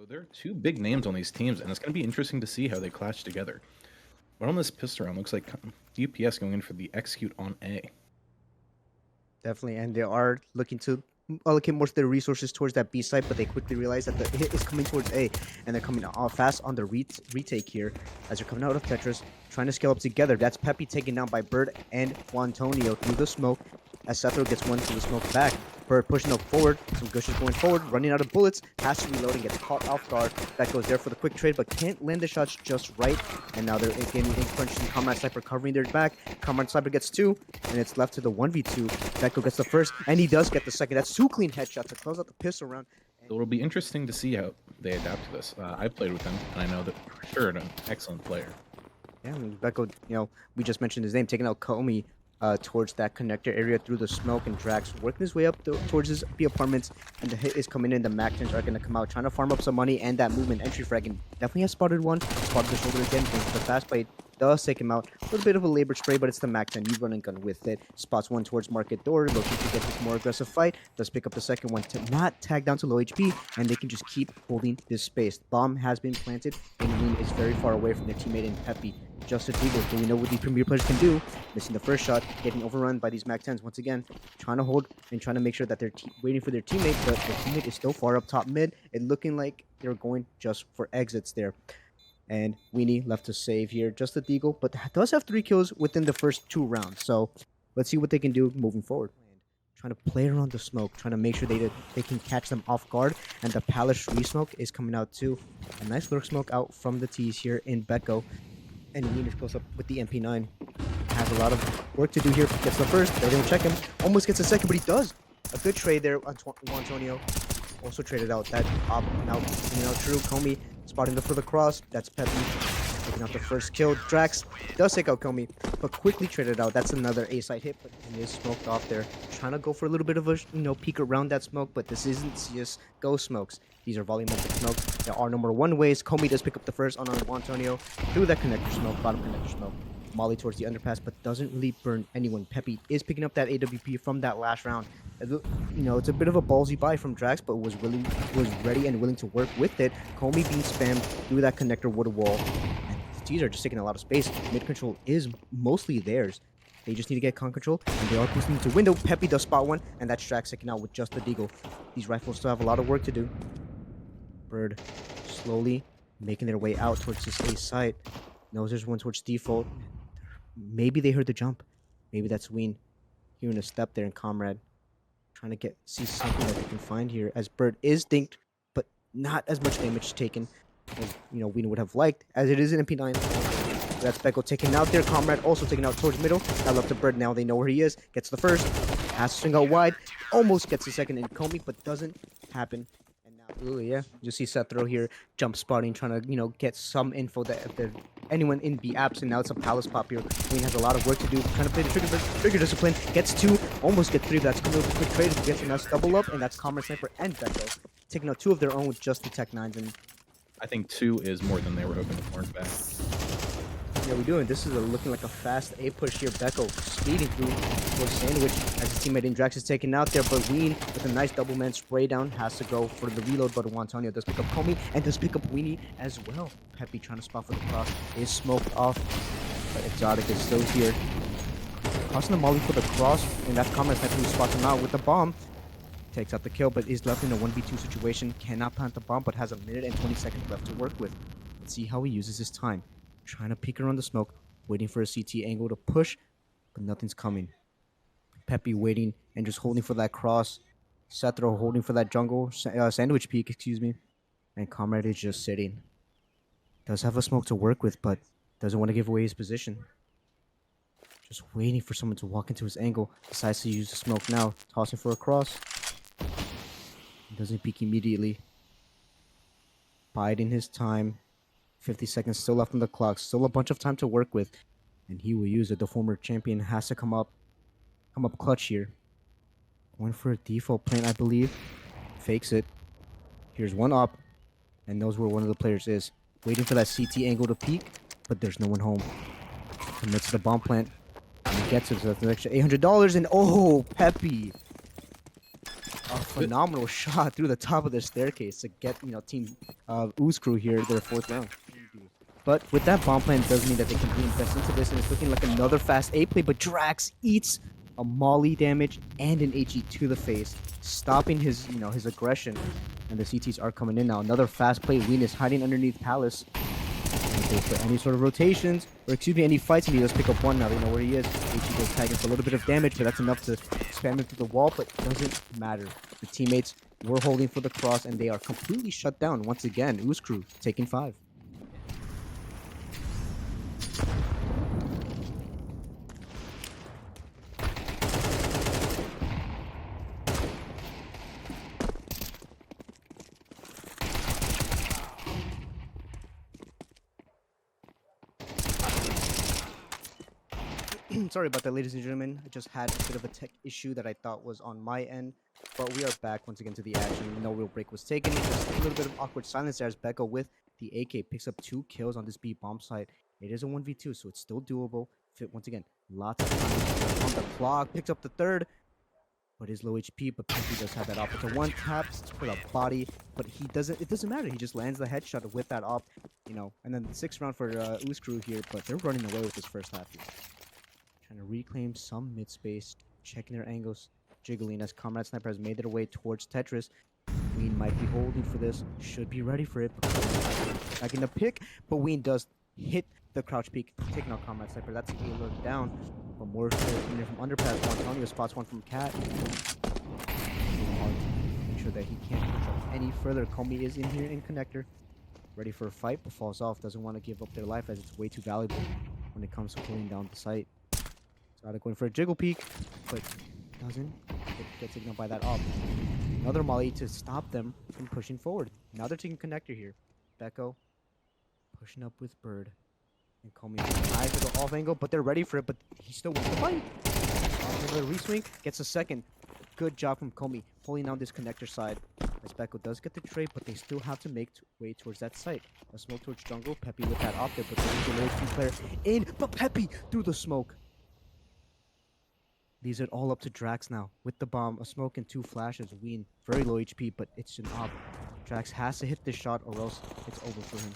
there are two big names on these teams, and it's going to be interesting to see how they clash together. But on this pistol round, looks like DPS going in for the execute on A. Definitely, and they are looking to allocate most of their resources towards that B side, but they quickly realize that the hit is coming towards A, and they're coming fast on the retake here as they're coming out of Tetris, trying to scale up together. That's Peppy taken down by Bird and Juantonio through the smoke, as Sethro gets one to the smoke back. Bird pushing up forward, some Gushers going forward, running out of bullets, has to reload and gets caught off guard. That goes there for the quick trade, but can't land the shots just right. And now they're getting in crunches and Comrade Sniper covering their back. Comrade Sniper gets two, and it's left to the 1v2. Beko gets the first, and he does get the second. That's two clean headshots to close out the pistol round. So it'll be interesting to see how they adapt to this. I've played with him, and I know that for sure an excellent player. Yeah, and Beko, we just mentioned his name, taking out Comey towards that connector area through the smoke, and Drax working his way up towards his B apartments, and the hit is coming in. The Mac-10s are going to come out, trying to farm up some money, and that movement entry frag, and definitely has spotted one, spotted the shoulder again, the fast blade does take him out. A little bit of a labor spray, but it's the Mac-10, you run and gun with it. Spots one towards market door, looking to get this more aggressive fight, does pick up the second one to not tag down to low HP, and they can just keep holding this space. Bomb has been planted, and Lean is very far away from their teammate in Peppy. Just as Eagles, do we know what the Premier players can do? Missing the first shot, getting overrun by these Mac-10s once again, trying to hold and trying to make sure that they're waiting for their teammate, but their teammate is still far up top mid, and looking like they're going just for exits there. And Weenie left to save here, just a Deagle, but does have 3 kills within the first 2 rounds, so let's see what they can do moving forward. Trying to play around the smoke, trying to make sure they can catch them off guard, and the Palace re-smoke is coming out too. A nice lurk smoke out from the T's here in Beko. And Wiener's close up with the MP9. Has a lot of work to do here. Gets the first. They're going to check him. Almost gets the second, but he does. A good trade there on Antonio. Also traded out that op. Now, true. Comey spotting for the cross. That's Peppy. Taking out the first kill. Drax does take out Comey, but quickly traded out. That's another A-side hit, but he is smoked off there. Trying to go for a little bit of a, peek around that smoke, but this isn't CSGO smokes. These are volumetric smokes. There are no more one-ways. Comey does pick up the first on Antonio through that connector smoke, bottom connector smoke. Molly towards the underpass, but doesn't really burn anyone. Peppy is picking up that AWP from that last round. It's a bit of a ballsy buy from Drax, but was ready and willing to work with it. Comey being spammed through that connector wood wall. And the T's are just taking a lot of space. Mid control is mostly theirs. They just need to get con control, and they are pushing into window. Peppy does spot one, and that's Drax taking out with just the Deagle. These rifles still have a lot of work to do. Bird slowly making their way out towards this A site. Knows there's one towards default. Maybe they heard the jump. Maybe that's Ween hearing a step there, and Comrade trying to see something that they can find here, as Bird is dinked, but not as much damage taken as Ween would have liked, as it is an MP9. That's Beko taken out there. Comrade also taken out towards middle. Got left to Bird. Now they know where he is. Gets the first. Has to swing out wide. Almost gets the second in Comey, but doesn't happen. Ooh, yeah. You see Sethro here jump spotting, trying to, get some info that if there's anyone in B absent. Now it's a Palace pop here. Queen has a lot of work to do, trying to play the trigger discipline. Gets 2, almost gets 3. That's coming with a quick trade. Gets a nice double up, and that's Comrade Sniper and Beko taking out 2 of their own with just the Tech 9s. And I think 2 is more than they were hoping for, in fact. yeah, we're doing. This is looking like a fast A push here. Beko speeding through towards Sandwich as his teammate in Drax is taken out there. But Ween with a nice double man spray down has to go for the reload. But Antonio does pick up Comey and does pick up Weenie as well. Peppy trying to spot for the cross is smoked off. But Exotic is still here. Crossing the molly for the cross, and that's Comrade Sniper who spots him out with the bomb. Takes out the kill, but is left in a 1v2 situation. Cannot plant the bomb, but has a minute and 20 seconds left to work with. Let's see how he uses his time. Trying to peek around the smoke, waiting for a CT angle to push, but nothing's coming. Peppy waiting and just holding for that cross. Sethro holding for that jungle, sandwich peek, excuse me. And Comrade is just sitting. Does have a smoke to work with, but doesn't want to give away his position. Just waiting for someone to walk into his angle. Decides to use the smoke now, tossing for a cross. Doesn't peek immediately. Biding his time. 50 seconds still left on the clock. Still a bunch of time to work with. And he will use it. The former champion has to come up clutch here. Going for a default plant, I believe. Fakes it. Here's one up. And knows where one of the players is. Waiting for that CT angle to peek. But there's no one home. Commits to the bomb plant. And he gets it. So that's an extra $800. And oh, Peppy. A phenomenal shot through the top of the staircase to get, team Ooze crew here their 4th round. But with that bomb plan, it does mean that they can reinvest into this, and it's looking like another fast A play, but Drax eats a molly damage and an HE to the face, stopping his, his aggression. And the CTs are coming in now. Another fast play. Ween is hiding underneath Palace. For any sort of rotations, or excuse me, any fights, and he does pick up one. Now they know where he is. HE goes tagging for a little bit of damage, but that's enough to spam him through the wall, but it doesn't matter. The teammates were holding for the cross, and they are completely shut down. Once again, Ooze crew taking 5. Sorry about that, ladies and gentlemen. I just had a bit of a tech issue that I thought was on my end, but we are back once again to the action. No real break was taken. Just a little bit of awkward silence there as Becco with the AK picks up 2 kills on this B bomb site. It is a 1v2, so it's still doable. Fit once again, lots of time on the clock. Picks up the 3rd, but is low HP. But Peppy does have that op. It's a 1 tap for the body, but he doesn't. It doesn't matter. He just lands the headshot with that op, And then the 6th round for Ooze crew here, but they're running away with this first half here. Trying to reclaim some mid space, checking their angles, jiggling as Comrade Sniper has made their way towards Tetris. Ween might be holding for this, should be ready for it. Back in the pick, but Ween does hit the crouch peak, taking out Comrade Sniper. That's A-load down. But more coming in from underpass. Antonio spots one from Cat. Make sure that he can't push up any further. Comey is in here in connector, ready for a fight, but falls off. Doesn't want to give up their life as it's way too valuable when it comes to pulling down the site. Started going for a jiggle peek, but doesn't get taken out by that op. Another molly to stop them from pushing forward. Now they're taking connector here. Becco pushing up with Bird. And Comey tries to go off angle, but they're ready for it, but he still wants to fight. Another reswing, gets a 2nd. Good job from Comey, pulling down this connector side. As Becco does get the trade, but they still have to make way towards that site. A smoke towards jungle, Peppy with that op there, but there's a low HP player in, but Peppy through the smoke. Leaves it all up to Drax now. With the bomb, a smoke, and 2 flashes. Ween, very low HP, but it's an op. Drax has to hit this shot or else it's over for him.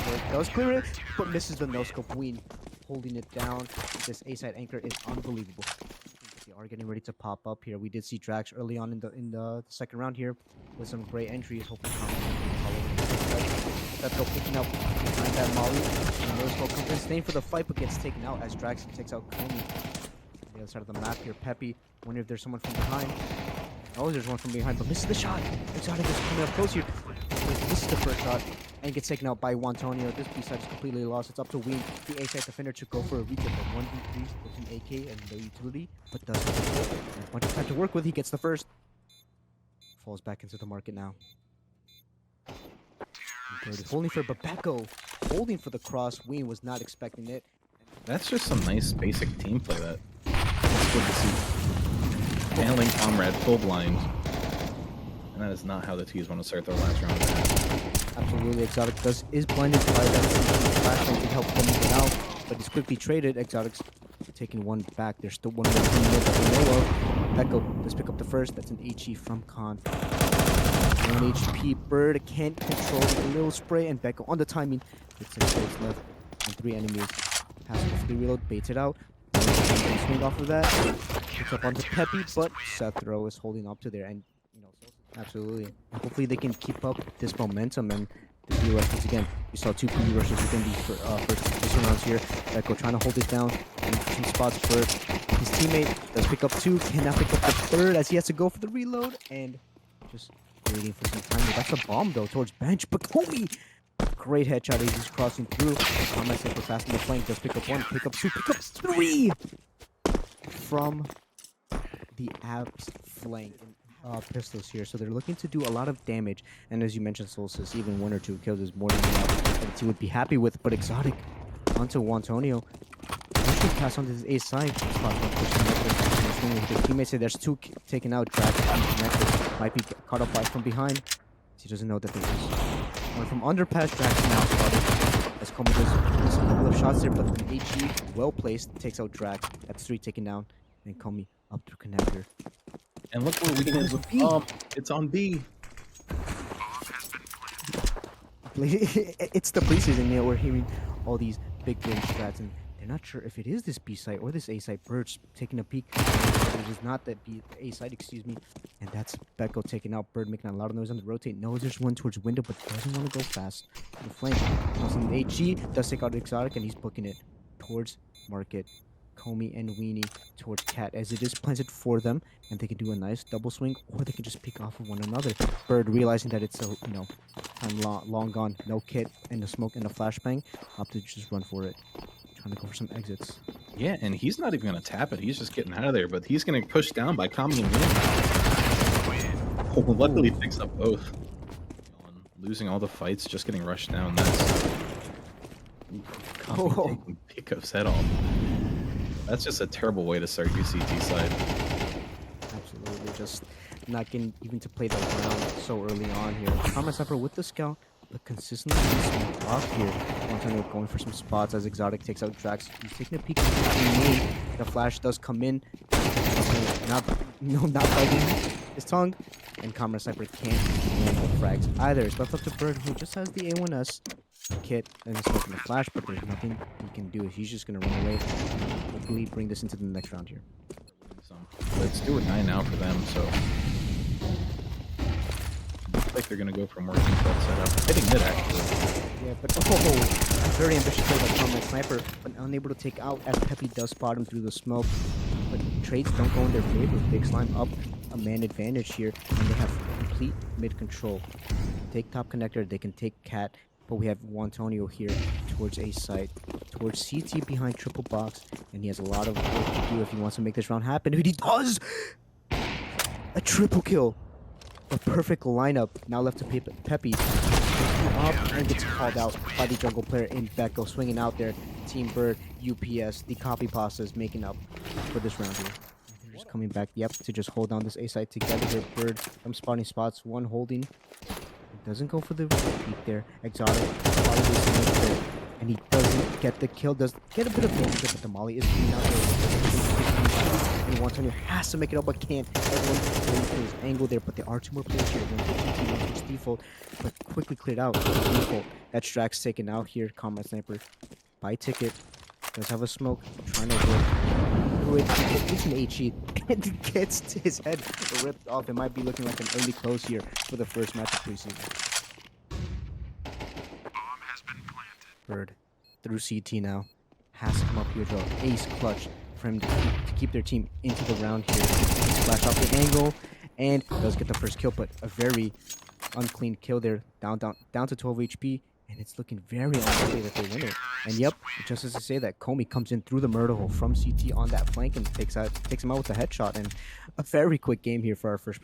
So it does clear it, but misses the no-scope. Ween holding it down. This A-side anchor is unbelievable. They are getting ready to pop up here. We did see Drax early on in the 2nd round here with some great entries. Hopefully that's go picking up behind that molly. And no-scope comes in, staying for the fight, but gets taken out as Drax takes out Coney. On the other side of the map here, Peppy. Wonder if there's someone from behind. Oh, there's one from behind, but misses the shot. Exotic is coming up close here. This is the first shot, and gets taken out by Antonio. This B side is completely lost. It's up to Ween, the A side defender, to go for a retake of 1v3 with an AK and no utility, but does have a bunch of time to work with. He gets the first. Falls back into the market now. Holding for Babecco, holding for the cross. Ween was not expecting it. That's just some nice basic team play. That's good to see. Handling Comrade full blind. And that is not how the T's want to start their last round. Absolutely, Exotic is blinded by that flashlight to help them get out, but he's quickly traded. Exotic's taking one back. There's still one more team that we know of. Becco does pick up the first. That's an HE from Khan. 1 HP. Bird can't control the little spray, and Becco on the timing. With 6 plays left and 3 enemies. Has to quickly reload, baits it out. Swing off of that. Picks up onto Peppy, but Sethro is holding up to there, and absolutely. Hopefully they can keep up this momentum and the B rush. Once again, we saw 2 PB rushes within the first rounds here. Becco trying to hold it down in 2 spots. Bird, his teammate, does pick up 2, cannot pick up the 3rd as he has to go for the reload, and just waiting for some time. That's a bomb though towards bench, but Kobe! Great headshot as he's crossing through. Comrade Sniper fast in the flank, does pick up 1, pick up 2, pick up 3! From the abs flank. Pistols here, so they're looking to do a lot of damage, and as you mentioned, Solstice, even 1 or 2 kills is more than enough that the team would be happy with. But Exotic onto Antonio, pushing pass onto his A side. His teammates say there's 2 taken out. Drax connected, might be caught up by from behind. He doesn't know that there's one from underpass. Drax now started as Comey does a couple of shots there, but HE well placed takes out Drax. That's 3 taken down, and Comey up through connector. And look what we did It's with B. it's on B. It's the preseason, We're hearing all these big game strats, and they're not sure if it is this B site or this A site. Bird's taking a peek. It is not that A site, excuse me. And that's Becco taking out Bird, making a lot of noise on the rotate. Knows there's one towards window, but doesn't want to go fast. The flank. Comes in the HG, does take out Exotic, and he's booking it towards Market. Comey and Weenie towards Cat, as it is planted for them, and they can do a nice double swing, or they can just pick off of one another. Bird, realizing that it's a time long gone, no kit and the smoke and the flashbang, opt to just run for it, trying to go for some exits. Yeah, and he's not even gonna tap it. He's just getting out of there, but he's getting pushed down by Comey and Weenie. Oh, luckily picks up both. Losing all the fights, just getting rushed down. That's Comey taking Pico's head off. That's just a terrible way to start your CT side. Absolutely, just not getting even to play the round so early on here. Combat Sniper with the scout, but consistently some off here. Antonio going for some spots as Exotic takes out Drax. He's taking a peek. The flash does come in. Not biting his tongue. And Combat Sniper can't land the frags either. It's left up to Bird, who just has the A1S kit and is smoking the flash, but there's nothing he can do. He's just gonna run away and hopefully bring this into the next round here. Let's do a 9 now for them, so looks like they're gonna go for more control setup. Hitting mid actually. Yeah, but very ambitious play by Combat Sniper, but unable to take out as Peppy does spot him through the smoke. But trades don't go in their favor. Big Slime up a man advantage here, and they have complete mid control. Take top connector, they can take Cat, but we have Antonio here towards A site, towards CT behind triple box, and he has a lot of work to do if he wants to make this round happen. And he does! A triple kill. A perfect lineup. Now left to Peppy. Up and gets called out by the jungle player in Becco, swinging out there. Team Bird, UPS, the Copypastas making up for this round here. They're just coming back, to just hold down this A site together here. Bird from spawning spots, one holding. Doesn't go for the peek there. Exotic, and he doesn't get the kill. Does get a bit of damage, but the molly is being out there. And Antonio has to make it up, but can't. Everyone waiting for his angle there, but there are two more players here. One for default, but quickly cleared out. Default. That's Drax taken out here. Combat Sniper by ticket. Does have a smoke. Trying to work through it. It's an HE. And gets his head ripped off. It might be looking like an early close here for the first match of preseason. Bird through CT now. Has to come up here, draw ace clutch for him to keep their team into the round here. Flash off the angle and does get the first kill, but a very unclean kill there. Down to 12 HP. And it's looking very unlikely that they win it. And yep, just as to say that, Comey comes in through the murder hole from CT on that flank and takes him out with a headshot. And a very quick game here for our first